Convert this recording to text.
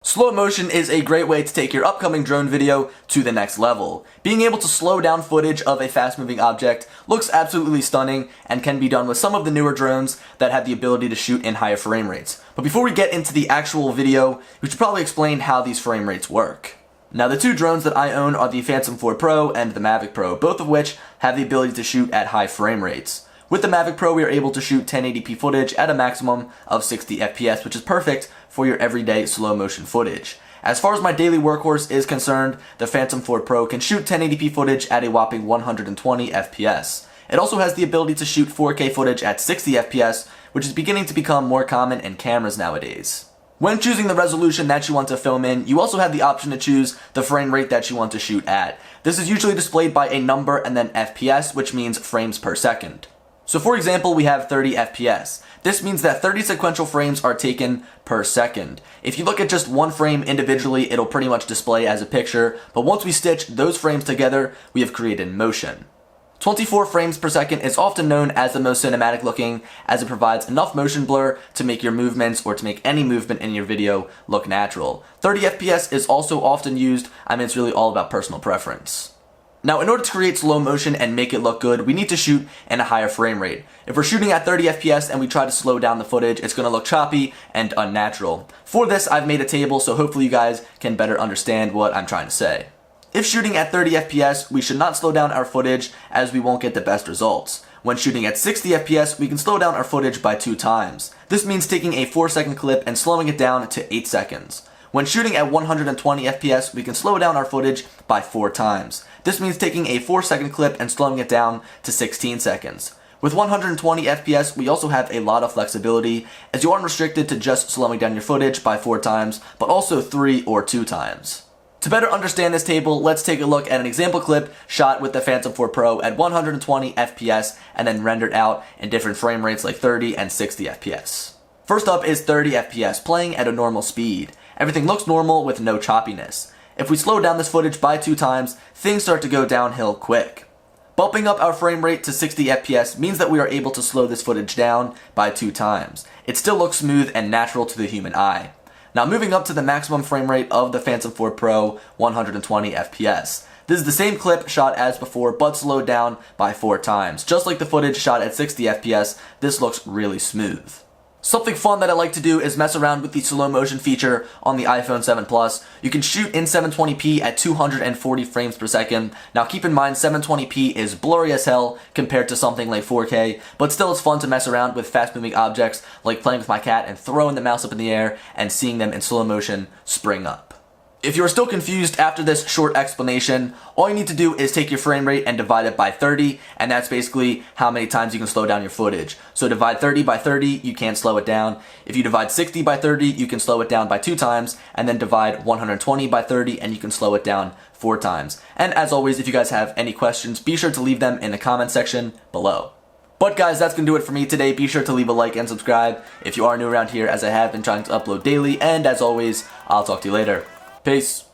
Slow motion is a great way to take your upcoming drone video to the next level. Being able to slow down footage of a fast-moving object looks absolutely stunning and can be done with some of the newer drones that have the ability to shoot in higher frame rates. But before we get into the actual video, we should probably explain how these frame rates work. Now, the two drones that I own are the Phantom 4 Pro and the Mavic Pro, both of which have the ability to shoot at high frame rates. With the Mavic Pro, we are able to shoot 1080p footage at a maximum of 60 FPS, which is perfect for your everyday slow motion footage. As far as my daily workhorse is concerned, the Phantom 4 Pro can shoot 1080p footage at a whopping 120 FPS. It also has the ability to shoot 4K footage at 60 FPS, which is beginning to become more common in cameras nowadays. When choosing the resolution that you want to film in, you also have the option to choose the frame rate that you want to shoot at. This is usually displayed by a number and then FPS, which means frames per second. So for example, we have 30 FPS. This means that 30 sequential frames are taken per second. If you look at just one frame individually, it'll pretty much display as a picture, but once we stitch those frames together, we have created motion. 24 frames per second is often known as the most cinematic looking, as it provides enough motion blur to make your movements or to make any movement in your video look natural. 30 FPS is also often used. It's really all about personal preference. Now, in order to create slow motion and make it look good, we need to shoot in a higher frame rate. If we're shooting at 30 FPS and we try to slow down the footage, it's going to look choppy and unnatural. For this, I've made a table, so hopefully you guys can better understand what I'm trying to say. If shooting at 30 FPS, we should not slow down our footage as we won't get the best results. When shooting at 60 FPS, we can slow down our footage by 2 times. This means taking a 4-second clip and slowing it down to 8 seconds. When shooting at 120 FPS, we can slow down our footage by 4 times. This means taking a 4-second clip and slowing it down to 16 seconds. With 120 FPS, we also have a lot of flexibility, as you aren't restricted to just slowing down your footage by 4 times, but also 3 or 2 times. To better understand this table, let's take a look at an example clip shot with the Phantom 4 Pro at 120 FPS and then rendered out in different frame rates like 30 and 60 FPS. First up is 30 FPS, playing at a normal speed. Everything looks normal with no choppiness. If we slow down this footage by 2 times, things start to go downhill quick. Bumping up our frame rate to 60 FPS means that we are able to slow this footage down by 2 times. It still looks smooth and natural to the human eye. Now, moving up to the maximum frame rate of the Phantom 4 Pro, 120 FPS. This is the same clip shot as before, but slowed down by 4 times. Just like the footage shot at 60 FPS, this looks really smooth. Something fun that I like to do is mess around with the slow motion feature on the iPhone 7 Plus. You can shoot in 720p at 240 frames per second. Now keep in mind 720p is blurry as hell compared to something like 4K, but still it's fun to mess around with fast moving objects like playing with my cat and throwing the mouse up in the air and seeing them in slow motion spring up. If you are still confused after this short explanation, all you need to do is take your frame rate and divide it by 30, and that's basically how many times you can slow down your footage. So divide 30 by 30, you can't slow it down. If you divide 60 by 30, you can slow it down by 2 times, and then divide 120 by 30, and you can slow it down 4 times. And as always, if you guys have any questions, be sure to leave them in the comment section below. But guys, that's going to do it for me today. Be sure to leave a like and subscribe if you are new around here, as I have been trying to upload daily, and as always, I'll talk to you later. Peace.